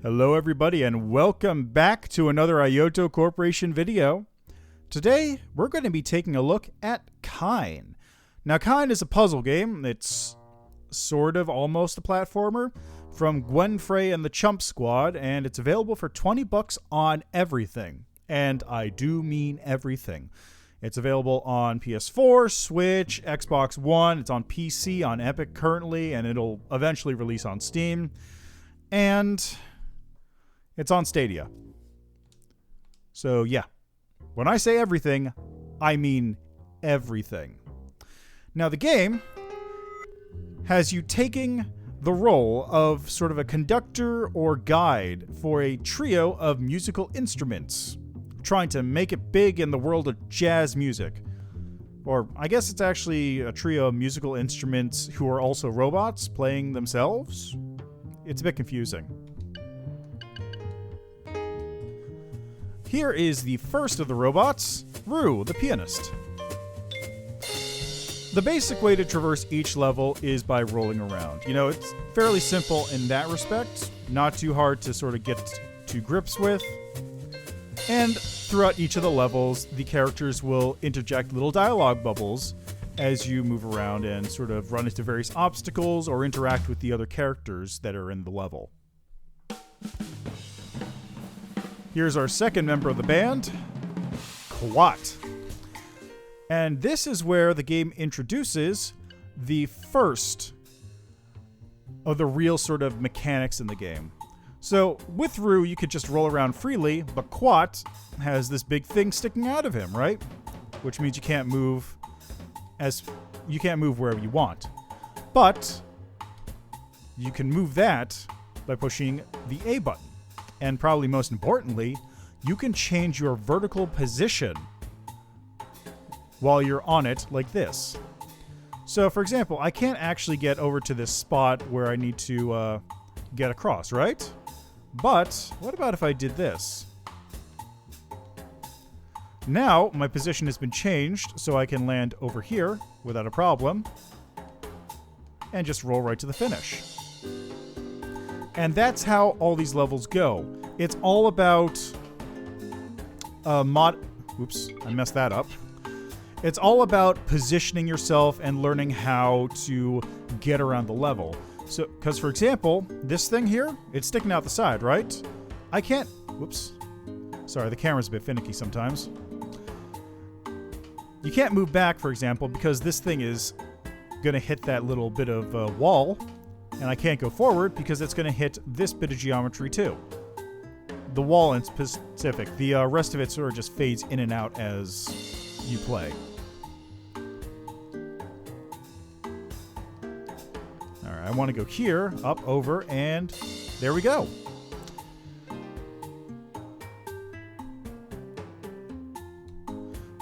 Hello everybody and welcome back to another Ayoto Corporation video. Today we're going to be taking a look at Kine. Now Kine is a puzzle game. It's sort of almost a platformer from Gwen Frey and the Chump Squad, and it's available for 20 bucks on everything. And I do mean everything. It's available on PS4, Switch, Xbox One. It's on PC, on Epic currently, and it'll eventually release on Steam. And it's on Stadia. So yeah, when I say everything, I mean everything. Now the game has you taking the role of sort of a conductor or guide for a trio of musical instruments, trying to make it big in the world of jazz music. Or I guess it's actually a trio of musical instruments who are also robots playing themselves. It's a bit confusing. Here is the first of the robots, Rue, the pianist. The basic way to traverse each level is by rolling around. You know, it's fairly simple in that respect, not too hard to sort of get to grips with. And throughout each of the levels, the characters will interject little dialogue bubbles as you move around and sort of run into various obstacles or interact with the other characters that are in the level. Here's our second member of the band, Quat. And this is where the game introduces the first of the real sort of mechanics in the game. So with Rue, you could just roll around freely, but Quat has this big thing sticking out of him, right? Which means you can't move wherever you want. But you can move that by pushing the A button. And probably most importantly, you can change your vertical position while you're on it like this. So for example, I can't actually get over to this spot where I need to get across, right? But what about if I did this? Now my position has been changed so I can land over here without a problem and just roll right to the finish. And that's how all these levels go. It's all about Oops, I messed that up. It's all about positioning yourself and learning how to get around the level. So, because for example, this thing here, it's sticking out the side, right? I can't, whoops. Sorry, the camera's a bit finicky sometimes. You can't move back, for example, because this thing is gonna hit that little bit of wall. And I can't go forward because it's going to hit this bit of geometry too. The wall in specific. The rest of it sort of just fades in and out as you play. Alright, I want to go here, up, over, and there we go.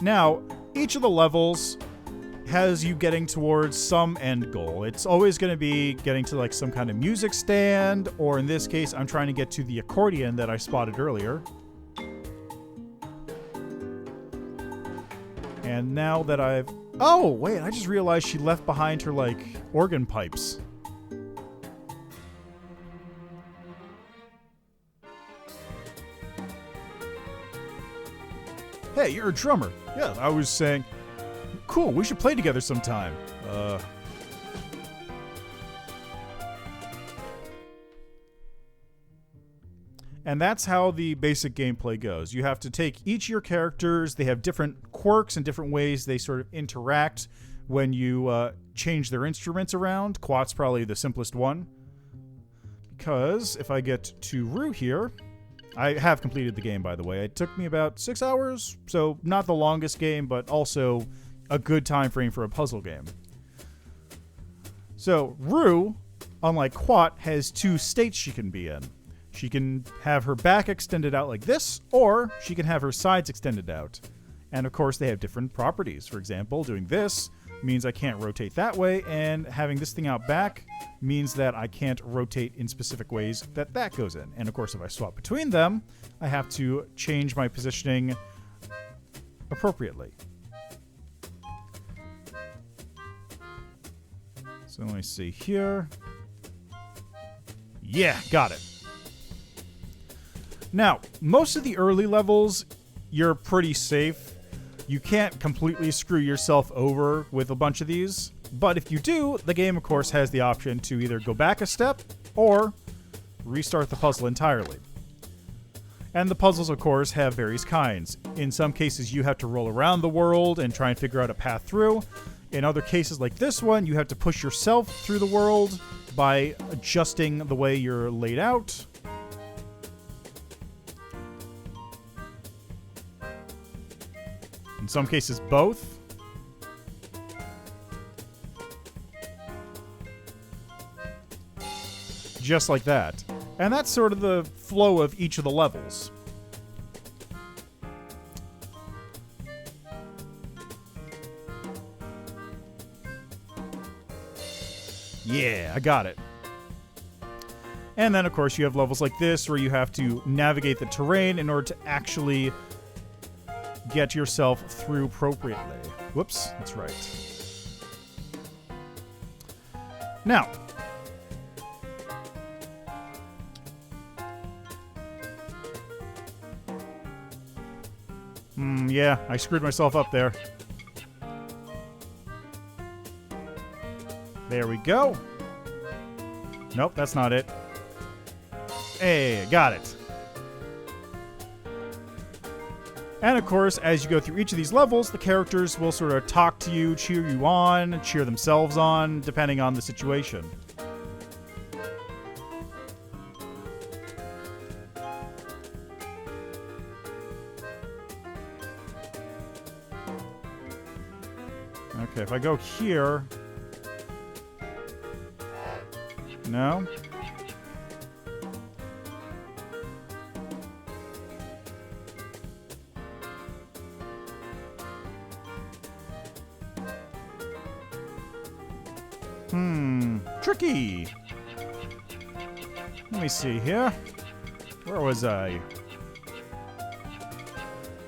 Now, each of the levels has you getting towards some end goal. It's always going to be getting to like some kind of music stand, or in this case, I'm trying to get to the accordion that I spotted earlier. And now that oh, wait, I just realized she left behind her like organ pipes. Hey, you're a drummer. Yeah, I was saying, cool, we should play together sometime. And that's how the basic gameplay goes. You have to take each of your characters. They have different quirks and different ways they sort of interact when you change their instruments around. Quat's probably the simplest one. Because if I get to Rue here, I have completed the game, by the way. It took me about 6 hours, so not the longest game, but also a good time frame for a puzzle game. So Rue, unlike Quat, has two states she can be in. She can have her back extended out like this, or she can have her sides extended out. And of course they have different properties. For example, doing this means I can't rotate that way, and having this thing out back means that I can't rotate in specific ways that goes in. And of course if I swap between them, I have to change my positioning appropriately. So let me see here. Yeah, got it. Now, most of the early levels, you're pretty safe. You can't completely screw yourself over with a bunch of these, but if you do, the game, of course, has the option to either go back a step or restart the puzzle entirely. And the puzzles, of course, have various kinds. In some cases, you have to roll around the world and try and figure out a path through. In other cases, like this one, you have to push yourself through the world by adjusting the way you're laid out. In some cases, both. Just like that. And that's sort of the flow of each of the levels. Yeah, I got it. And then, of course, you have levels like this where you have to navigate the terrain in order to actually get yourself through appropriately. Whoops, that's right. Now, yeah, I screwed myself up there. There we go. Nope, that's not it. Hey, got it. And of course, as you go through each of these levels, the characters will sort of talk to you, cheer you on, cheer themselves on, depending on the situation. Okay, if I go here... No? Tricky! Let me see here. Where was I?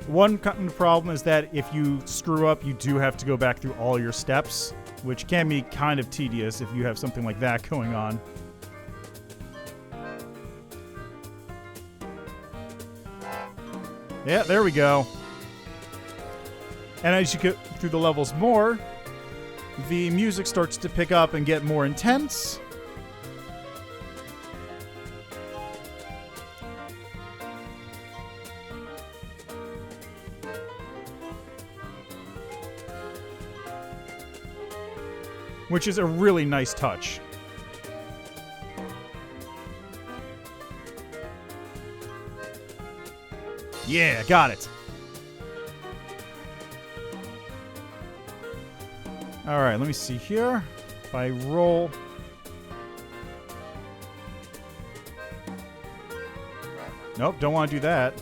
One problem is that if you screw up, you do have to go back through all your steps, which can be kind of tedious if you have something like that going on. Yeah, there we go. And as you get through the levels more, the music starts to pick up and get more intense. Which is a really nice touch. Yeah, got it. Alright, let me see here. If I roll... Nope, don't want to do that.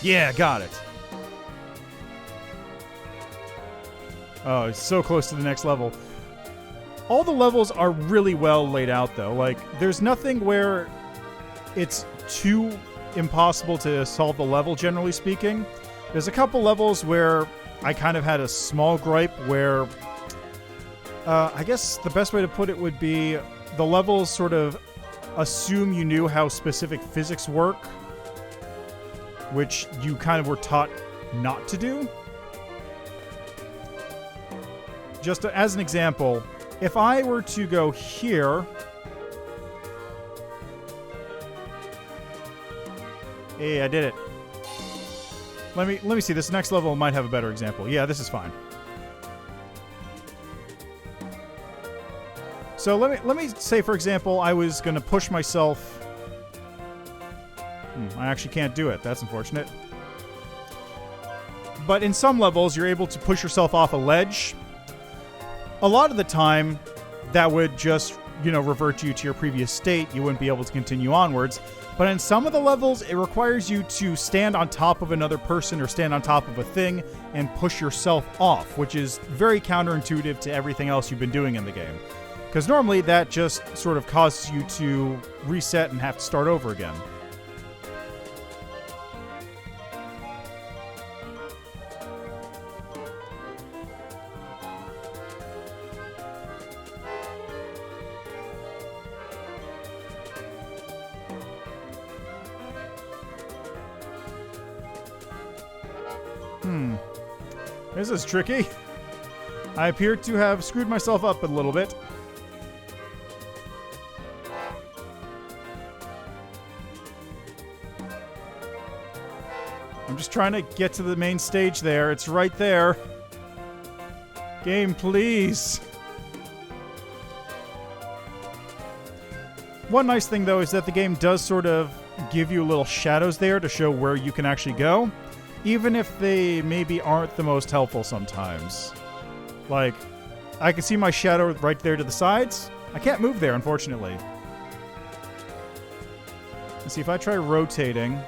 Yeah, got it. Oh, it's so close to the next level. All the levels are really well laid out, though. Like, there's nothing where it's too impossible to solve the level, generally speaking. There's a couple levels where I kind of had a small gripe where... I guess the best way to put it would be the levels sort of assume you knew how specific physics work, which you kind of were taught not to do. Just as an example, if I were to go here... Hey, I did it. Let me see. This next level might have a better example. Yeah, this is fine. So let me say, for example, I was going to push myself... I actually can't do it. That's unfortunate. But in some levels, you're able to push yourself off a ledge. A lot of the time, that would just, revert you to your previous state. You wouldn't be able to continue onwards. But in some of the levels, it requires you to stand on top of another person or stand on top of a thing and push yourself off, which is very counterintuitive to everything else you've been doing in the game. Because normally, that just sort of causes you to reset and have to start over again. This is tricky. I appear to have screwed myself up a little bit. I'm just trying to get to the main stage there. It's right there. Game, please. One nice thing, though, is that the game does sort of give you little shadows there to show where you can actually go, even if they maybe aren't the most helpful sometimes. Like, I can see my shadow right there to the sides. I can't move there, unfortunately. Let's see if I try rotating.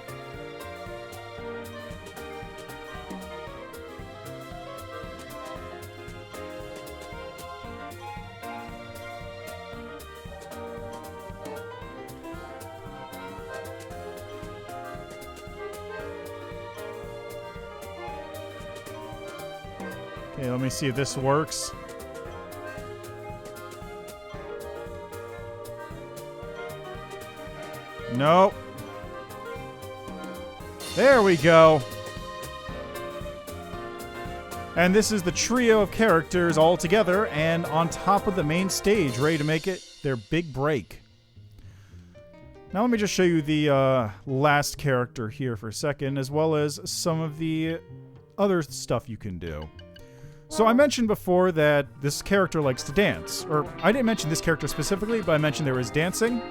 Okay, let me see if this works. Nope. There we go. And this is the trio of characters all together and on top of the main stage, ready to make it their big break. Now let me just show you the last character here for a second, as well as some of the other stuff you can do. So I mentioned before that this character likes to dance. Or, I didn't mention this character specifically, but I mentioned there is dancing.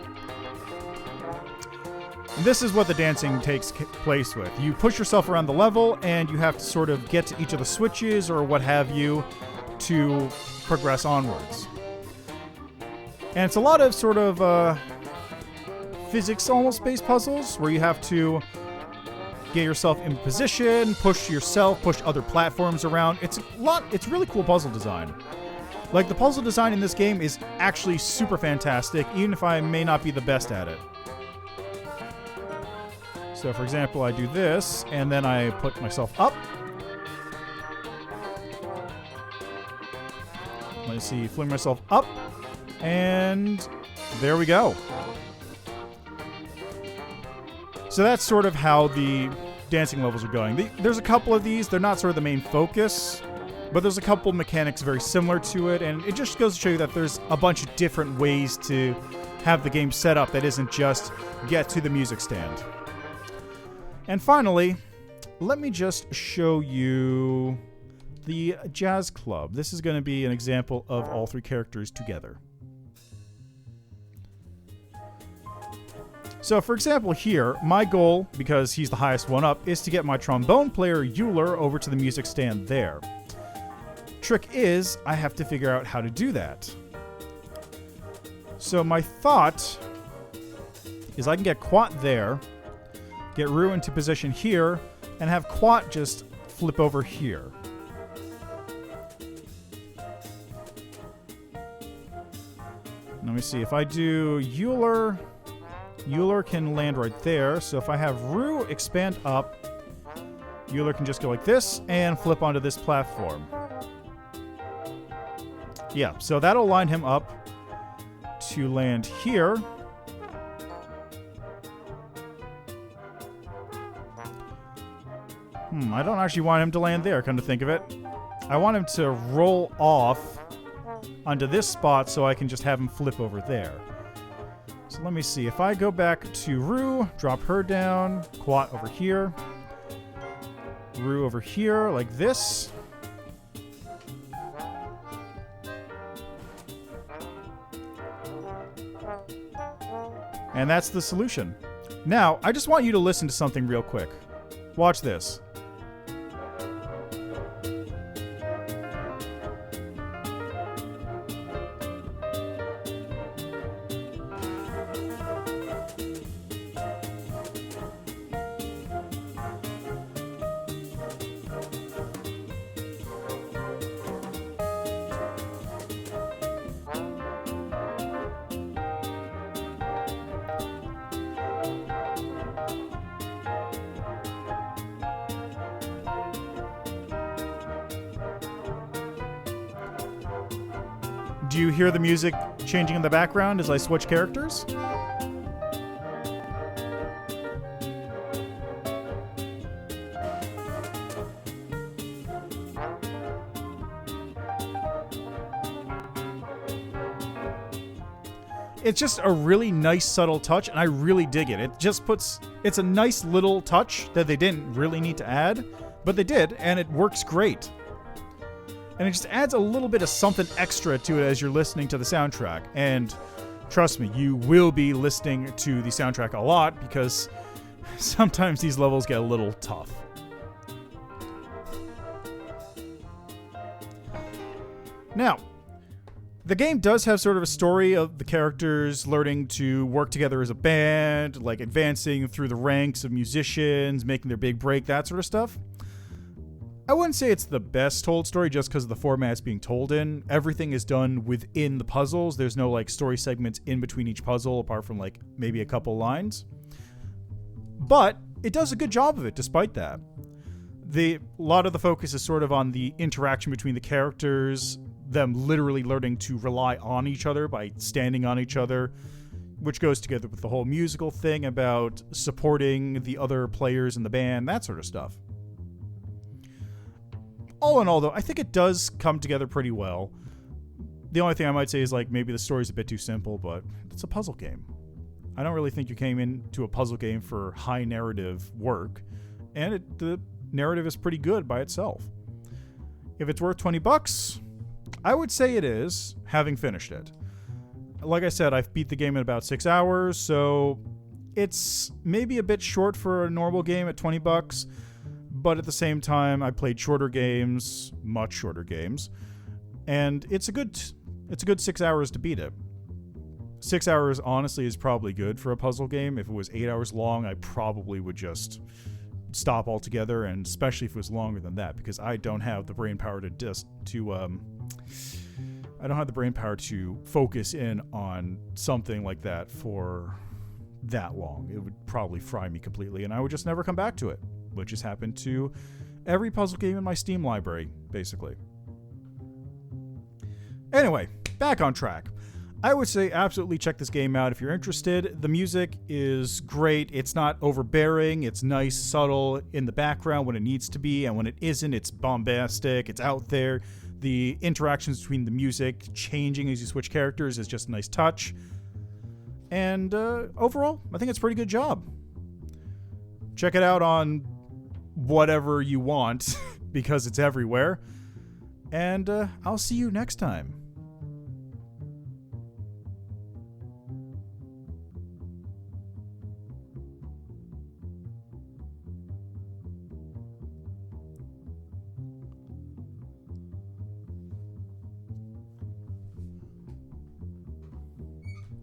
And this is what the dancing takes place with. You push yourself around the level, and you have to sort of get to each of the switches or what have you to progress onwards. And it's a lot of sort of physics almost based puzzles where you have to get yourself in position, push yourself, push other platforms around. It's really cool puzzle design. Like, the puzzle design in this game is actually super fantastic, even if I may not be the best at it. So, for example, I do this, and then I put myself up. Let's see, fling myself up, and there we go. So that's sort of how the dancing levels are going. There's a couple of these. They're not sort of the main focus, but there's a couple mechanics very similar to it, and it just goes to show you that there's a bunch of different ways to have the game set up that isn't just get to the music stand. And finally, let me just show you the Jazz Club. This is going to be an example of all three characters together. So, for example, here, my goal, because he's the highest one up, is to get my trombone player, Euler, over to the music stand there. Trick is, I have to figure out how to do that. So my thought is I can get Quat there, get Rue into position here, and have Quat just flip over here. Let me see, if I do Euler... Euler can land right there, so if I have Rue expand up, Euler can just go like this and flip onto this platform. Yeah, so that'll line him up to land here. I don't actually want him to land there, come to think of it. I want him to roll off onto this spot so I can just have him flip over there. So let me see. If I go back to Rue, drop her down, Quat over here, Rue over here, like this. And that's the solution. Now, I just want you to listen to something real quick. Watch this. Do you hear the music changing in the background as I switch characters? it's just a really nice subtle touch, and I really dig it. It's a nice little touch that they didn't really need to add, but they did, and it works great. And it just adds a little bit of something extra to it as you're listening to the soundtrack. And trust me, you will be listening to the soundtrack a lot because sometimes these levels get a little tough. Now, the game does have sort of a story of the characters learning to work together as a band, like advancing through the ranks of musicians, making their big break, that sort of stuff. I wouldn't say it's the best told story just because of the format it's being told in. Everything is done within the puzzles. There's no like story segments in between each puzzle apart from like maybe a couple lines. But it does a good job of it despite that. A lot of the focus is sort of on the interaction between the characters, them literally learning to rely on each other by standing on each other, which goes together with the whole musical thing about supporting the other players in the band, that sort of stuff. All in all, though, I think it does come together pretty well. The only thing I might say is like maybe the story's a bit too simple, but it's a puzzle game. I don't really think you came into a puzzle game for high narrative work, and the narrative is pretty good by itself. If it's worth $20, I would say it is, having finished it. Like I said, I've beat the game in about 6 hours, so it's maybe a bit short for a normal game at $20. But at the same time, I played shorter games, much shorter games, and it's a good 6 hours to beat it. 6 hours, honestly, is probably good for a puzzle game. If it was 8 hours long, I probably would just stop altogether, and especially if it was longer than that, because I don't have the brain power to focus in on something like that for that long. It would probably fry me completely, and I would just never come back to it. Which has happened to every puzzle game in my Steam library, basically. Anyway, back on track. I would say absolutely check this game out if you're interested. The music is great. It's not overbearing. It's nice, subtle in the background when it needs to be, and when it isn't, it's bombastic. It's out there. The interactions between the music changing as you switch characters is just a nice touch. And overall, I think it's a pretty good job. Check it out on whatever you want because it's everywhere. And I'll see you next time.